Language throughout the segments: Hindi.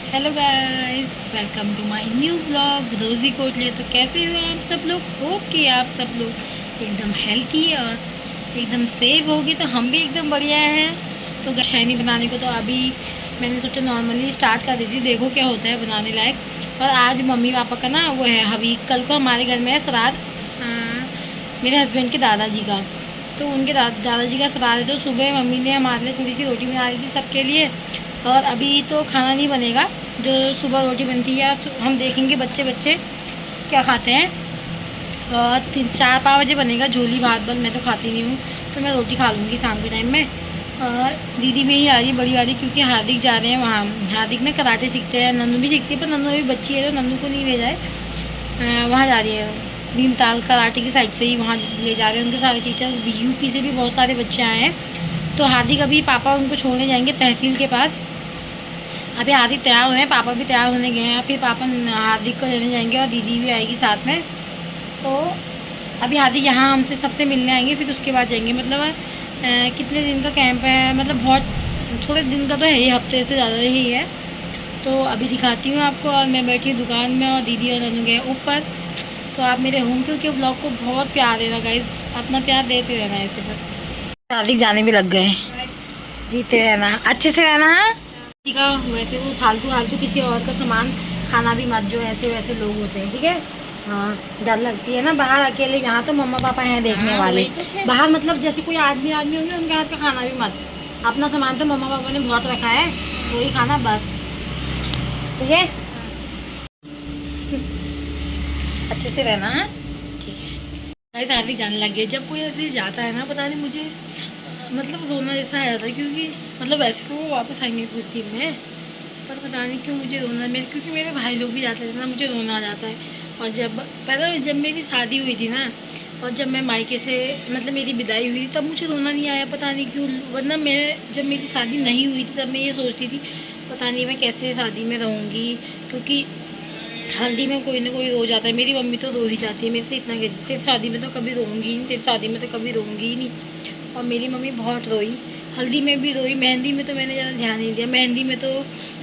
Hello guys, welcome to my new blog Rozi Kotle. तो कैसे हो आप सब लोग? होप कि आप सब लोग एकदम हेल्थी और एकदम सेफ होगी। तो हम भी एकदम बढ़िया हैं। तो शैनी बनाने को तो अभी मैंने सोचा नॉर्मली स्टार्ट कर दी थी, देखो क्या होता है बनाने लायक। और आज मम्मी पापा का ना वो है, अभी कल को हमारे घर में है श्राद्ध, मेरे हस्बैंड के दादाजी का। तो उनके दादाजी का श्राद्ध है। तो सुबह मम्मी ने हमारे लिए थोड़ी सी रोटी बना दी थी सबके लिए। और अभी तो खाना नहीं बनेगा, जो सुबह रोटी बनती है हम देखेंगे बच्चे बच्चे क्या खाते हैं। और 3-4-5 बजे बनेगा झोली भात बन, मैं तो खाती नहीं हूँ, तो मैं रोटी खा लूँगी शाम के टाइम में। और दीदी भी यही आ रही है बड़ी वाली, क्योंकि हार्दिक जा रहे हैं वहाँ। हार्दिक ना कराटे सीखते हैं, नन्नू भी सीखती है, पर नन्नू अभी बच्ची है तो नन्नू को नहीं भेजा है। वहाँ जा रही है भीमताल कराटे की साइड से ही, वहाँ ले जा रहे हैं उनके सारे टीचर। यूपी से भी बहुत सारे बच्चे आए हैं। तो हार्दिक अभी पापा उनको छोड़ने जाएंगे तहसील के पास। अभी हार्दिक तैयार हुए हैं, पापा भी तैयार होने गए हैं, फिर पापा हार्दिक को लेने जाएंगे और दीदी भी आएगी साथ में। तो अभी हार्दिक यहाँ हमसे सबसे मिलने आएंगे, फिर उसके बाद जाएंगे। मतलब कितने दिन का कैंप है, मतलब बहुत थोड़े दिन का तो है ही, हफ्ते से ज़्यादा ही है। तो अभी दिखाती हूँ आपको। और मैं बैठी हूँ दुकान में और दीदी और ननू गए ऊपर। तो आप मेरे होम टूर के ब्लॉग को बहुत प्यार देना गाइस, अपना प्यार देते रहना ऐसे बस। हार्दिक जाने भी लग गए, जीते रहना, अच्छे से रहना। हाँ किसी का वैसे वो फालतू फालतू किसी और का सामान खाना भी मत, जो ऐसे वैसे लोग होते हैं, ठीक है। हाँ, डर लगती है ना बाहर अकेले। यहाँ तो मम्मा पापा हैं देखने वाले। तो बाहर मतलब जैसे कोई आदमी आदमी होंगे उनके हाथ का खाना भी मत। अपना सामान तो मम्मा पापा ने बहुत रखा है, वही खाना बस, ठीक है। अच्छे से रहना। हाँ ठीक है। शादी जाने लग गए। जब कोई ऐसे जाता है ना, पता नहीं मुझे मतलब रोना जैसा आ जाता है, क्योंकि मतलब वैसे तो वो वापस आएंगे कुछ दिन में, पर पता नहीं क्यों मुझे रोना, मेरे क्योंकि मेरे भाई लोग भी जाते थे ना, मुझे रोना आ जाता है। और जब मेरी शादी हुई थी ना, और जब मैं मायके से मतलब मेरी विदाई हुई थी, तब मुझे रोना नहीं आया, पता नहीं क्यों। वरना मैं जब मेरी शादी नहीं हुई थी तब मैं ये सोचती थी पता नहीं मैं कैसे शादी में रहूँगी, क्योंकि हल्दी में कोई ना कोई रो जाता है। मेरी मम्मी तो रो ही जाती है मेरे से, इतना कहती तेरी शादी में तो कभी रोऊंगी नहीं, तेरी शादी में तो कभी रोऊंगी ही नहीं। और मेरी मम्मी बहुत रोई, हल्दी में भी रोई, मेहंदी में तो मैंने ज़्यादा ध्यान नहीं दिया। मेहंदी में तो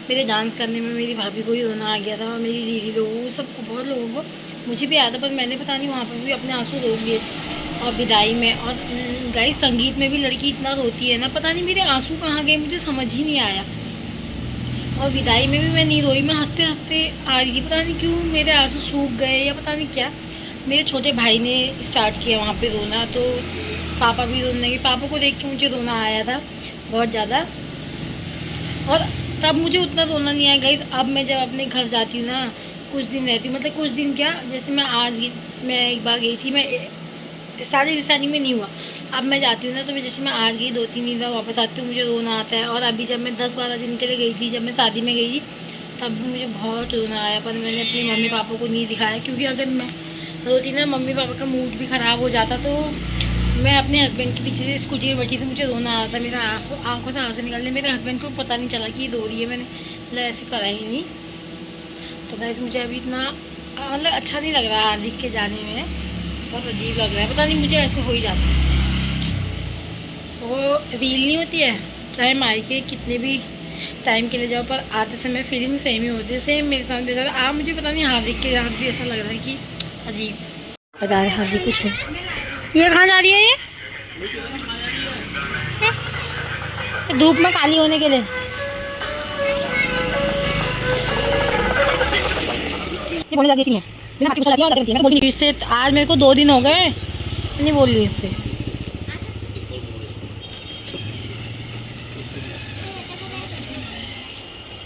मेरे डांस करने में मेरी भाभी को ही रोना आ गया था, और मेरी दीदी लोगों सबको, बहुत लोगों को, मुझे भी आया था, पर मैंने पता नहीं वहाँ पर भी अपने आंसू रो लिए। और विदाई में और गाइस संगीत में भी लड़की इतना रोती है ना, पता नहीं मेरे आंसू कहाँ गए, मुझे समझ ही नहीं आया। और विदाई में भी मैं नहीं रोई, मैं हंसते हंसते आ रही थी, पता नहीं क्यों मेरे आंसू सूख गए या पता नहीं क्या। मेरे छोटे भाई ने स्टार्ट किया वहाँ पे रोना, तो पापा भी रोने लगे। पापा को देख के मुझे रोना आया था बहुत ज़्यादा। और तब मुझे उतना रोना नहीं आया गाइस। अब मैं जब अपने घर जाती हूँ ना, कुछ दिन रहती हूँ, मतलब कुछ दिन क्या, जैसे मैं एक बार गई थी, मैं शादी में नहीं हुआ। अब मैं जाती हूँ ना, तो मैं जैसे मैं आज गई 2-3 दिन बाद वापस आती हूँ, मुझे रोना आता है। और अभी जब मैं 10-12 दिन के लिए गई थी, जब मैं शादी में गई थी, तब भी मुझे बहुत रोना आया, पर मैंने अपने मम्मी पापा को नहीं दिखाया, क्योंकि अगर मैं रोती ना मम्मी पापा का मूड भी ख़राब हो जाता। तो मैं अपने हस्बैंड के पीछे से स्कूटी में बैठी थी, मुझे रोना आ रहा था, मेरा आंखों से आंसू निकलने। मेरे हस्बैंड को पता नहीं चला कि ये रो रही है, मैंने मतलब ऐसे करा ही नहीं। तो गाइस मुझे अभी इतना मतलब अच्छा नहीं लग रहा लिख के जाने में, बहुत अजीब लग रहा है, पता नहीं मुझे ऐसे हो ही जाता है। वो रील नहीं होती है, चाहे मायके कितने भी टाइम के लिए जाओ, पर आते समय फीलिंग सेम ही होती है। सेम मेरे साथ भी होता है। आप मुझे पता नहीं हार्दिक के साथ भी ऐसा लग रहा है कि अजीब। बता रहे हार्दिक कुछ है, ये कहाँ जा रही है ये धूप में काली होने के लिए। ये बोलने लगी है बिना बात के गुस्सा लगी है, मैं बोल रही इससे आज मेरे को 2 दिन हो गए नहीं बोल रही इससे।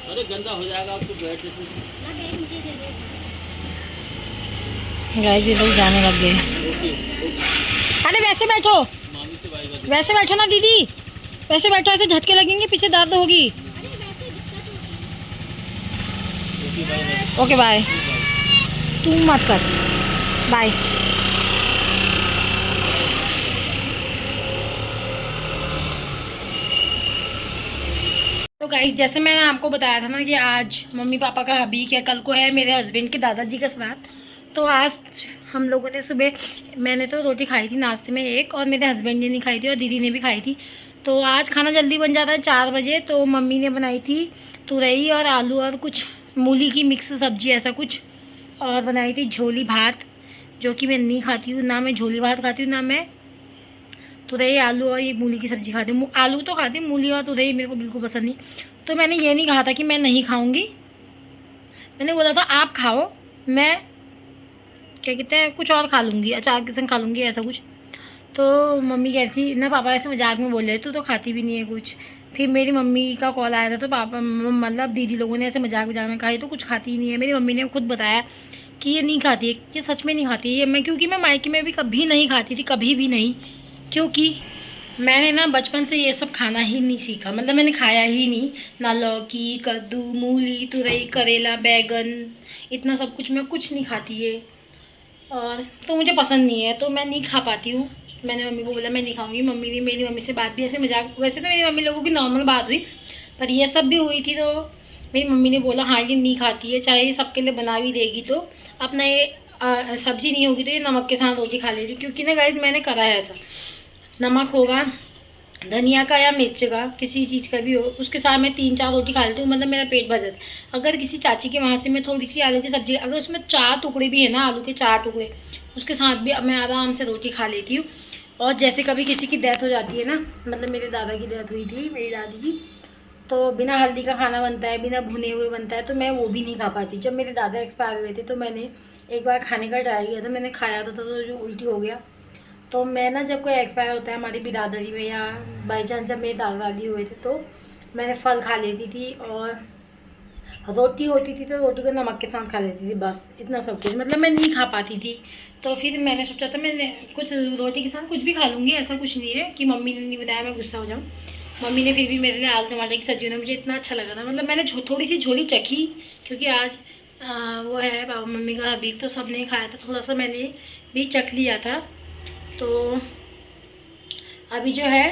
अरे गंदा हो जाएगा आपको बैठ के। गाइस ये लोग जाने लग गए। अरे वैसे बैठो ना दीदी, वैसे बैठो, ऐसे झटके लगेंगे, पीछे दर्द होगी। ओके बाय, तू मत कर, बाय। तो गाइस जैसे मैंने आपको बताया था ना कि आज मम्मी पापा का अभी क्या, कल को है मेरे हस्बैंड के दादाजी का श्राद्ध। तो आज हम लोगों ने सुबह, मैंने तो रोटी खाई थी नाश्ते में एक, और मेरे हस्बैंड ने नहीं खाई थी और दीदी ने भी खाई थी। तो आज खाना जल्दी बन जाता है 4 बजे। तो मम्मी ने बनाई थी तुरई और आलू और कुछ मूली की मिक्स सब्जी ऐसा कुछ, और बनाई थी झोली भात, जो कि मैं नहीं खाती हूँ, ना मैं झोली भात खाती हूँ, ना मैं तुरई आलू और ये मूली की सब्ज़ी खाती हूँ। आलू तो खाती हूँ, मूली और तुरई मेरे को बिल्कुल पसंद नहीं। तो मैंने ये नहीं कहा था कि मैं नहीं खाऊँगी, मैंने बोला था आप खाओ, मैं क्या कहते हैं कुछ और खा लूँगी, अचार के संग खा लूँगी ऐसा कुछ। तो मम्मी कह रही थी ना, पापा ऐसे मजाक में बोल रहे तू तो खाती भी नहीं है कुछ। फिर मेरी मम्मी का कॉल आया था, तो पापा मतलब दीदी लोगों ने ऐसे मजाक में कहा ये तो कुछ खाती ही नहीं है। मेरी मम्मी ने खुद बताया कि ये नहीं खाती है, ये सच में नहीं खाती है ये। मैं क्योंकि मैं मायके में भी कभी नहीं खाती थी, कभी भी नहीं, क्योंकि मैंने ना बचपन से ये सब खाना ही नहीं सीखा, मतलब मैंने खाया ही नहीं, ना लौकी कद्दू मूली तुरई करेला बैगन, इतना सब कुछ मैं कुछ नहीं खाती है। और तो मुझे पसंद नहीं है, तो मैं नहीं खा पाती हूँ। मैंने मम्मी को बोला मैं नहीं खाऊंगी। मम्मी ने, मेरी मम्मी से बात भी ऐसे मजाक, वैसे तो मेरी मम्मी लोगों की नॉर्मल बात हुई, पर ये सब भी हुई थी। तो मेरी मम्मी ने बोला हाँ ये नहीं खाती है, चाहे ये सबके लिए बना भी देगी तो अपना ये सब्जी नहीं होगी तो ये नमक के साथ रोटी खा लेगी। क्योंकि ना गाइस मैंने कराया था, नमक होगा धनिया का या मिर्च का, किसी चीज़ का भी हो, उसके साथ मैं 3-4 रोटी खा लेती हूँ, मतलब मेरा पेट भर जाता है। अगर किसी चाची के वहाँ से मैं थोड़ी सी आलू की सब्ज़ी, अगर उसमें 4 टुकड़े भी है ना, आलू के 4 टुकड़े, उसके साथ भी मैं आराम से रोटी खा लेती हूँ। और जैसे कभी किसी की डेथ हो जाती है ना, मतलब मेरे दादा की डेथ हुई थी, मेरी दादी की, तो बिना हल्दी का खाना बनता है, बिना भुने हुए बनता है, तो मैं वो भी नहीं खा पाती। जब मेरे दादा एक्सपायर हुए थे तो मैंने एक बार खाने का ट्राई किया था, मैंने खाया था तो जो उल्टी हो गया। तो मैं ना, जब कोई एक्सपायर होता है हमारी बिरादरी में, या बाई चांस जब मेरे दादा दादी हुए थे, तो मैंने फल खा लेती थी और रोटी होती थी तो रोटी को नमक के साथ खा लेती थी, बस इतना सब कुछ, मतलब मैं नहीं खा पाती थी। तो फिर मैंने सोचा था मैंने कुछ रोटी के साथ कुछ भी खा लूँगी, ऐसा कुछ नहीं है कि मम्मी ने नहीं बताया मैं गुस्सा हो जाऊँ। मम्मी ने फिर भी मेरे लिए आलू टमाटर की सब्जी, मुझे इतना अच्छा लगा था, मतलब मैंने थोड़ी सी झोली चखी, क्योंकि आज वो है पापा मम्मी का अभी, तो सब ने खाया था, थोड़ा सा मैंने भी चख लिया था। तो अभी जो है,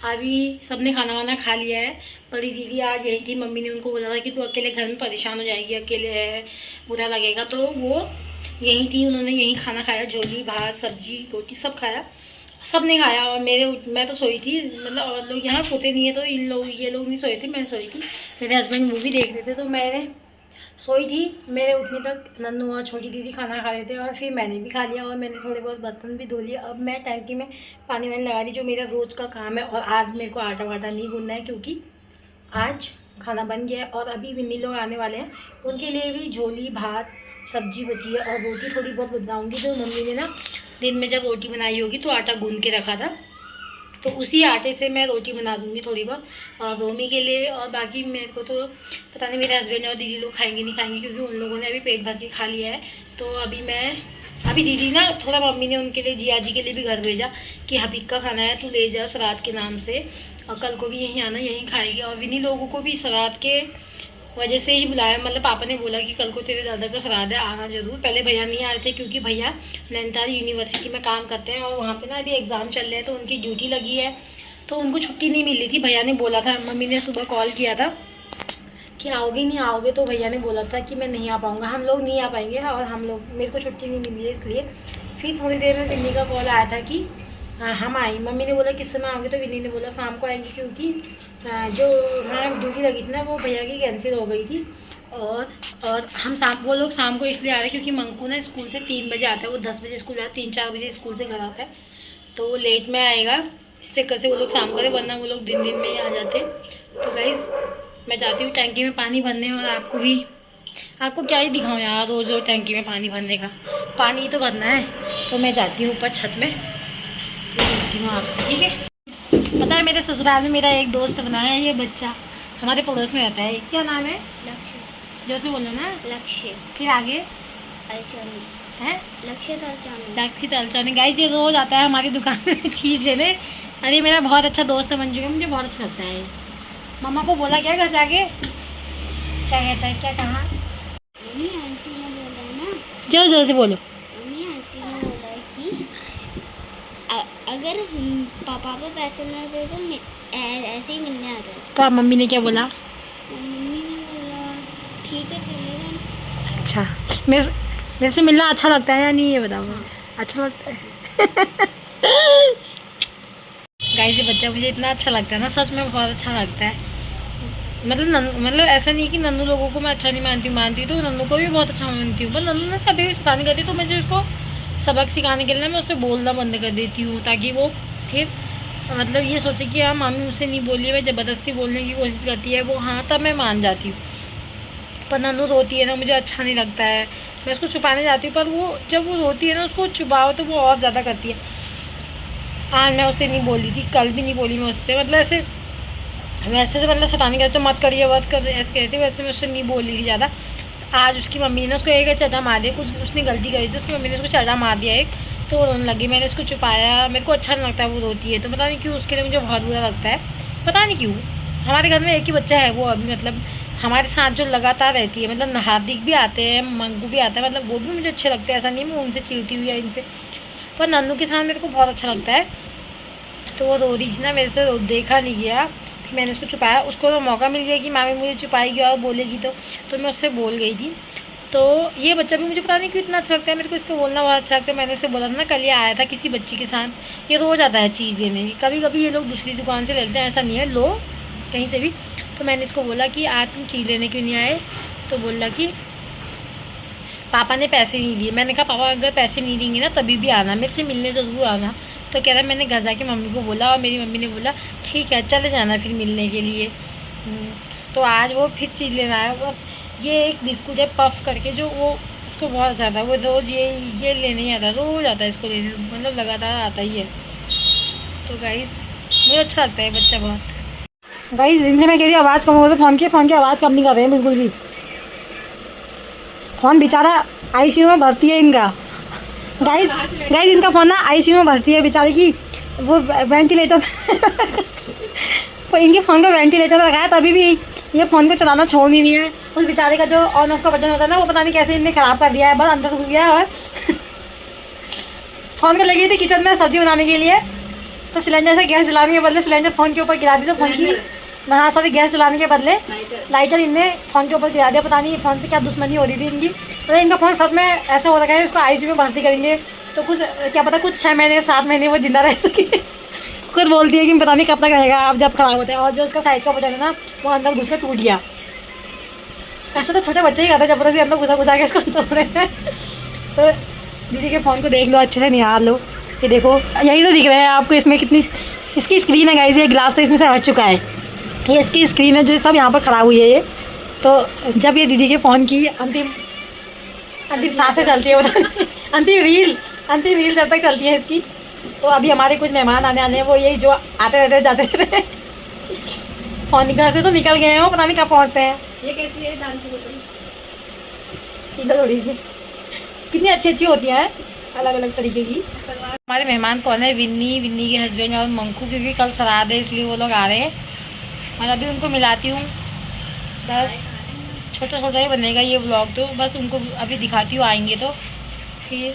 अभी सबने खाना वाना खा लिया है। बड़ी दीदी आज यही थी, मम्मी ने उनको बोला था कि तू अकेले घर में परेशान हो जाएगी, अकेले है बुरा लगेगा, तो वो यही थी, उन्होंने यही खाना खाया, झोली भात सब्जी रोटी सब खाया, सब ने खाया। और मैं तो सोई थी, मतलब और लोग यहाँ सोते नहीं है, तो ये लोग नहीं सोए थे, मैं सोई थी, मेरे हस्बैंड मूवी देख रहे थे, तो मैंने सोई थी। मेरे उठने तक नन्नू और छोटी दीदी खाना खा रहे थे, और फिर मैंने भी खा लिया, और मैंने थोड़े बहुत बर्तन भी धो लिए। अब मैं टैंकी में पानी वानी लगा दी, जो मेरा रोज़ का काम है। और आज मेरे को आटा वाटा नहीं गूंदना है, क्योंकि आज खाना बन गया है। और अभी विन्नी लोग आने वाले हैं, उनके लिए भी झोली भात सब्जी बची है, और रोटी थोड़ी बहुत बनाऊँगी। तो मम्मी ने ना दिन में जब रोटी बनाई होगी तो आटा गूंद के रखा था, तो उसी आटे से मैं रोटी बना दूँगी थोड़ी बहुत, और रोमी के लिए। और बाकी मेरे को तो पता नहीं मेरे हस्बैंड और दीदी लोग खाएंगे नहीं खाएंगे, क्योंकि उन लोगों ने अभी पेट भर के खा लिया है। तो अभी दीदी ना थोड़ा, मम्मी ने उनके लिए जिया जी के लिए भी घर भेजा कि हबीब का खाना है, तू ले जा श्राद्ध के नाम से, और कल को भी यहीं आना, यहीं खाएगी। और विनी लोगों को भी श्राद्ध के वजह से ही बुलाया, मतलब पापा ने बोला कि कल को तेरे दादा का श्राद्ध है, आना जरूर। पहले भैया नहीं आए थे, क्योंकि भैया नैनीताल यूनिवर्सिटी में काम करते हैं, और वहाँ पे ना अभी एग्ज़ाम चल रहे हैं, तो उनकी ड्यूटी लगी है, तो उनको छुट्टी नहीं मिली थी। भैया ने बोला था, मम्मी ने सुबह कॉल किया था कि आओगे नहीं आओगे, तो भैया ने बोला था कि मैं नहीं आ पाऊँगा, हम लोग नहीं आ पाएंगे, और मेरे को छुट्टी नहीं मिली है, इसलिए। फिर थोड़ी देर में विन्नी का कॉल आया था कि हम आए। मम्मी ने बोला किस समय आओगे, तो विन्नी ने बोला शाम को आएंगे, क्योंकि जो हमारा ड्यूटी लगी थी ना, वो भैया की कैंसिल हो गई थी। और वो लोग शाम को इसलिए आ रहे हैं क्योंकि मंकू ना स्कूल से 3 बजे आता है, वो 10 बजे स्कूल जाता है, 3-4 बजे स्कूल से घर आता है, तो वो लेट में आएगा, इससे कैसे वो लोग शाम को, वरना वो लोग दिन में ही आ जाते। तो गाइस मैं जाती हूँ टैंकी में पानी भरने, और आपको क्या ही दिखाऊँ यार, रोज़ रोज़ टैंकी में पानी भरने का, पानी ही तो भरना है। तो मैं जाती हूँ ऊपर छत में, फिर मिलती हूँ आपसे, ठीक है। पता है मेरे ससुराल में मेरा एक दोस्त बना है, ये बच्चा हमारे पड़ोस में रहता है, क्या नाम है? लक्ष्य। जो से बोलो ना, लक्ष्य। फिर आगे अलचानी है लक्ष्य तलचानी। लक्ष्य तलचानी। गाइस ये रोज आता है हमारी दुकान में चीज़ लेने, अरे मेरा बहुत अच्छा दोस्त बन चुका है, मुझे बहुत अच्छा लगता है। मम्मा को बोला क्या घर जाके, क्या कहता है, क्या कहा? मम्मी आंटी ने बोला है ना, जोर जोर से बोलो। मम्मी आंटी ने बोला है कि अगर पापा को पैसे ना दे तो ऐसे ही मिलने आ जाए। तो अब मम्मी ने क्या बोला? मम्मी ने बोला ठीक है चलेगा। अच्छा, मेरे से मिलना अच्छा लगता है या नहीं, ये बताओ। अच्छा लगता है। गाइस ये बच्चा मुझे इतना अच्छा लगता है ना, सच में बहुत अच्छा लगता है। मतलब ऐसा नहीं कि नन्नू लोगों को मैं अच्छा नहीं मानती तो नन्नू को भी बहुत अच्छा मानती हूँ, पर नन्नू ने कभी भी शैतानी करती तो मुझे उसको सबक सिखाने के लिए मैं उससे बोलना बंद कर देती हूँ, ताकि वो फिर मतलब ये सोचे कि हाँ मामी मुझसे नहीं बोली है, मैं ज़बरदस्ती बोलने की कोशिश करती है वो, हाँ तब मैं मान जाती हूँ। पर नन्नू रोती है ना, मुझे अच्छा नहीं लगता है, मैं उसको छुपाने जाती हूँ, पर वो जब वो रोती है ना उसको छुपाओ तो वो और ज़्यादा करती है। आज मैं उससे नहीं बोली थी, कल भी नहीं बोली मैं उससे, मतलब ऐसे वैसे तो मतलब शैतानी करते तो मत करिए ऐसे कहते, वैसे मैं उससे नहीं बोली थी ज़्यादा। आज उसकी मम्मी ने उसको एक चटा मार दिया, कुछ उसने गलती करी थी, उसकी मम्मी ने उसको चटा मार दिया एक, तो रोने लगी। मैंने उसको छुपाया, मेरे को अच्छा नहीं लगता है वो रोती है तो, पता नहीं क्यों उसके लिए मुझे बहुत बुरा लगता है, पता नहीं क्यों। हमारे घर में एक ही बच्चा है वो अभी, मतलब हमारे साथ जो लगातार रहती है, मतलब हार्दिक भी आते हैं, मंगू भी आता है, मतलब वो भी मुझे अच्छे लगते हैं, ऐसा नहीं मैं उनसे चिढ़ती हुई या इनसे, पर नन्नू के साथ मेरे को बहुत अच्छा लगता है। तो वो रो रही थी ना, मेरे से देखा नहीं गया, फिर मैंने उसको छुपाया, उसको तो मौका मिल गया कि मामी मुझे छुपाएगी और बोलेगी तो मैं उससे बोल गई थी। तो ये बच्चा भी मुझे पता नहीं क्यों इतना अच्छा लगता है, मेरे को इसको बोलना बहुत अच्छा लगता है। मैंने इसे बोला था ना, कल ये आया था किसी बच्ची के साथ, ये रोज आता है चीज़ लेने, कभी कभी ये लोग दूसरी दुकान से लेते हैं, ऐसा नहीं है, लो कहीं से भी। तो मैंने इसको बोला कि आज तुम चीज़ लेने क्यों नहीं आए, तो बोला कि पापा ने पैसे नहीं दिए। मैंने कहा पापा अगर पैसे नहीं देंगे ना तभी भी आना, मेरे से मिलने ज़रूर आना। तो कह रहा है मैंने घर जाके मम्मी को बोला और मेरी मम्मी ने बोला ठीक है चले जाना फिर मिलने के लिए। तो आज वो फिर चीज़ लेना है। वो ये एक बिस्कुट है पफ करके, जो वो उसको बहुत ज़्यादा, वो रोज़ ये लेने ही आता है, रोज़ आता है इसको लेने, मतलब लगातार आता ही है। तो गाइस मुझे अच्छा लगता है बच्चा बहुत। गाइस इनसे मैं कह रही आवाज़ कम हो, तो फ़ोन की आवाज़ कम नहीं कर रहे हैं बिल्कुल भी। फ़ोन बेचारा आईसीयू में भर्ती है इनका। गाइस इनका फ़ोन ना आईसीयू में भर्ती है बेचारे की, वो वेंटिलेटर तो इनके फ़ोन का वेंटिलेटर लगाया है, तभी भी ये फ़ोन को चलाना छोड़ नहीं है। उस बेचारे का जो ऑन ऑफ का बटन होता है ना, वो पता नहीं कैसे इनने ख़राब कर दिया है, बस अंदर घुस गया है। और फ़ोन को लगी थी किचन में सब्ज़ी बनाने के लिए, तो सिलेंडर से गैस जलाने के बदले सिलेंडर फ़ोन के ऊपर गिरा दी, तो फ़ोन की हाँ सॉरी गैस जलाने के बदले लाइटर इनने फ़ोन के ऊपर गिरा दिया। पता नहीं फ़ोन से क्या दुश्मनी हो रही थी इनकी, तो इनका फ़ोन सच में ऐसा हो रखा है उसको आईसीयू में भर्ती करेंगे तो कुछ क्या पता कुछ 6 महीने 7 महीने वो जिंदा रह सके। खुद बोलती है कि पता नहीं कब तक रहेगा अब जब ख़राब होता है। और जो उसका साइड का बटन है ना, वो अंदर घुस के टूट गया। ऐसा तो छोटे बच्चे ही करते हैं, जबरदस्ती अंदर घुसा के इसको तोड़ रहे हैं। तो दीदी के फ़ोन को देख लो, अच्छे से निहार लो, ये देखो यही तो दिख रहा है आपको, इसमें कितनी इसकी स्क्रीन है गाइस, ये ग्लास तो इसमें से हट चुका है, ये इसकी स्क्रीन है जो सब यहाँ पर ख़राब हुई है ये। तो जब ये दीदी के फ़ोन की अंतिम सांसें चलती है, अंतिम रील जब तक चलती है इसकी। तो अभी हमारे कुछ मेहमान आने वाले हैं, वो यही जो आते रहते जाते रहते फ़ोन घर से तो निकल गए हैं, वो पता नहीं कब पहुँचते हैं। ये कैसी है दाल की बोतल, इधर थोड़ी सी कितनी अच्छी होती हैं अलग अलग तरीके की। हमारे मेहमान कौन है? विन्नी के हस्बैंड और मंकू, क्योंकि कल श्राद्ध है इसलिए वो लोग आ रहे हैं और अभी उनको मिलाती हूँ। बस छोटा छोटा ही बनेगा ये व्लॉग, तो बस उनको अभी दिखाती हूँ, आएंगे तो फिर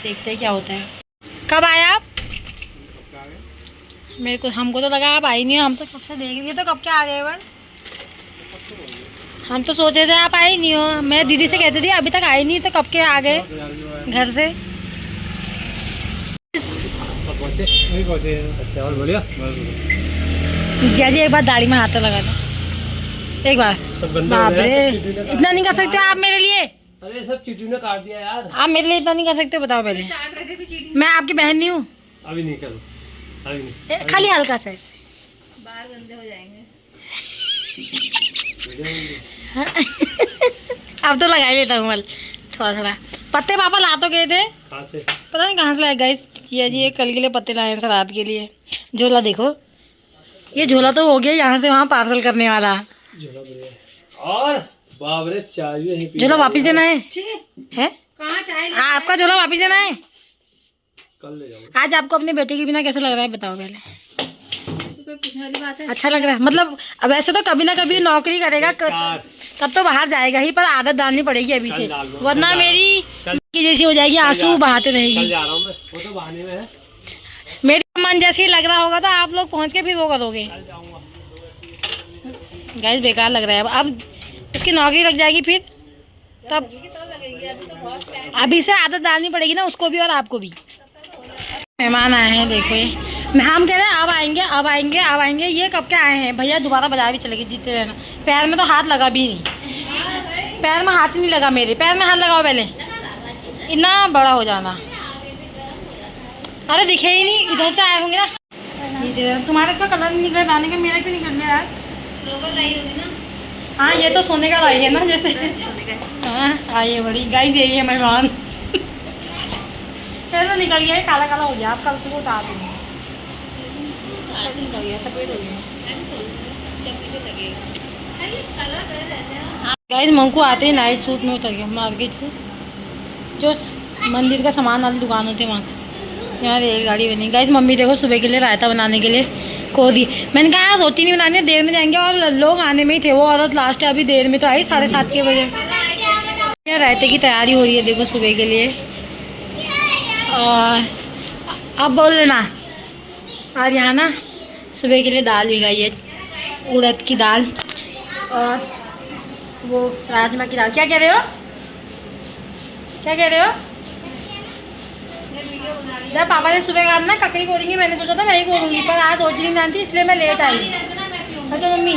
देखते हैं क्या होता है। कब आए आप? मेरे को हमको तो लगा आप आई नहीं हो, हम तो कब से देख रही है, तो कब क्या आ गए वन? हम तो सोचे थे आप आई नहीं हो, मैं दीदी से कहती थी अभी तक आई नहीं, तो कब के आ गए घर से? जिया जी एक बार दाढ़ी में हाथ लगा दो एक बार। बाप रे इतना नहीं कर सकते आप मेरे लिए? अरे सब चीटियों ने काट दिया यार। आप मेरे लिए इतना नहीं कर सकते, बताओ पहले। मैं आपकी बहन नहीं हूँ। अभी नहीं करो, अभी नहीं। खाली हल्का सा ऐसे, बाल गंदे हो जाएंगे। अब तो लगा ही लेता हूँ थोड़ा थोड़ा। पत्ते पापा ला तो गए थे, कहाँ से? पता नहीं कहाँ से लाए गाइस। ये जी ये कल के लिए पत्ते लाए हैं, सलाद के लिए। झोला देखो, ये झोला तो हो गया यहाँ से वहाँ पार्सल करने वाला। झोला बढ़िया। और बाप रे चाय भी है, झोला वापस देना है? कहाँ चाय? आपका झोला वापस देना है? कल ले जाओ। आज आपको अपने बेटे के बिना कैसा लग रहा है बताओ पहले? कोई पूछने वाली बात है? अच्छा लग रहा है, मतलब अब वैसे तो कभी ना कभी नौकरी करेगा तब तो बाहर जाएगा ही, पर आदत डालनी पड़ेगी अभी से, वरना मेरी की जैसी हो जाएगी, आंसू बहाते कल रहेगी। जा रहा हूँ मैं, वो तो बहाने में है। मेरे मन जैसे ही लग रहा होगा तो आप लोग पहुँच के फिर वो करोगे। कल जाऊँगा। गाइस बेकार लग रहा है, अब उसकी नौकरी लग जाएगी फिर तब, लगेगी तो लगेगी, अभी तो बहुत टाइम। अभी से आदत डालनी पड़ेगी ना उसको भी और आपको भी। मेहमान आए हैं, देखो ये। हम कह रहे हैं अब आएंगे अब आएंगे अब आएंगे, ये कब के आए हैं भैया। दोबारा बाजार भी चले गए, जीते रहना। पैर में तो हाथ लगा भी नहीं, पैर में हाथ ही नहीं लगा मेरे। पैर में हाथ लगाओ पहले, इतना बड़ा हो जाना। अरे दिखे ही नहीं, इधर से आए होंगे ना। तुम्हारा इसका कलर नहीं निकला दाने का, मेरा क्यों निकल गया यार। हाँ ये तो सोने का लाई है ना जैसे। हाँ आइए बड़ी गाइस, यही है मेहमान। फिर तो निकल गया, काला काला हो गया। आप कल सुबह उतार देंगे, निकल गया, सफेद हो गया। गाइस मंकू आते ही नाइट सूट में उतर गया मार्केट से, जो मंदिर का सामान वाली दुकान होती है वहाँ से। यार रेलगाड़ी बनी। गाइस मम्मी देखो सुबह के लिए रायता बनाने के लिए को दी। मैंने कहा यार रोटी नहीं बनानी है, देर में जाएंगे। और लोग आने में ही थे, वो औरत लास्ट है, अभी देर में तो आई 7:30 के बजे। यार रायते की तैयारी हो रही है देखो सुबह के लिए। और अब बोल लेना। और यहाँ ना सुबह के लिए दाल भिगाई है, उड़द की दाल और वो राजमा की दाल। क्या कह रहे हो, क्या कह रहे हो। जब पापा ने सुबह कहा ना ककड़ी कोरेंगे, मैंने सोचा था मैं ही कोरूंगी, पर आज रोटी नहीं जानती इसलिए मैं लेट आई। हटो मम्मी,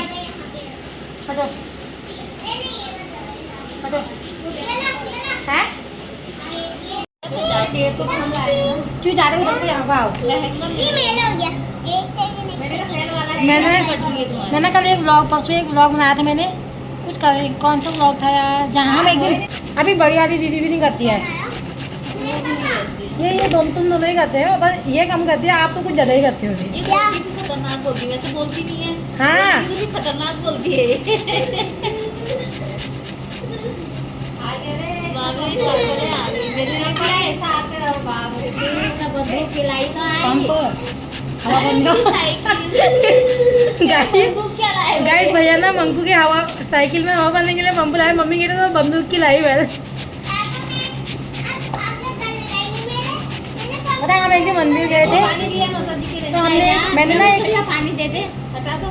हटो हटो। हैं क्यों जा रहे हो उधर को, यहाँ को आओ। मैंने कल एक व्लॉग, परसों एक व्लॉग बनाया था मैंने। कुछ कर, कौन सा व्लॉग था यार, जहाँ हम एक दिन, अभी बड़ी वाली दीदी भी नहीं करती है ये तुम दोनों ही करते हो, बस ये कम करती है। आप तो कुछ ज़्यादा ही करते हो। खतरनाक बोलती है, वैसे बोलती नहीं है। हाँ खतरनाक बोलती है। गाइस भैया ना मंकू की हवा, साइकिल में हवा भरने के लिए पंप लाए। मम्मी कह रही है बंदूक की लाई पहले। पता है हम एक दिन मंदिर गए थे तो हमने, मैंने ना एक पानी दे दे, हटा दो।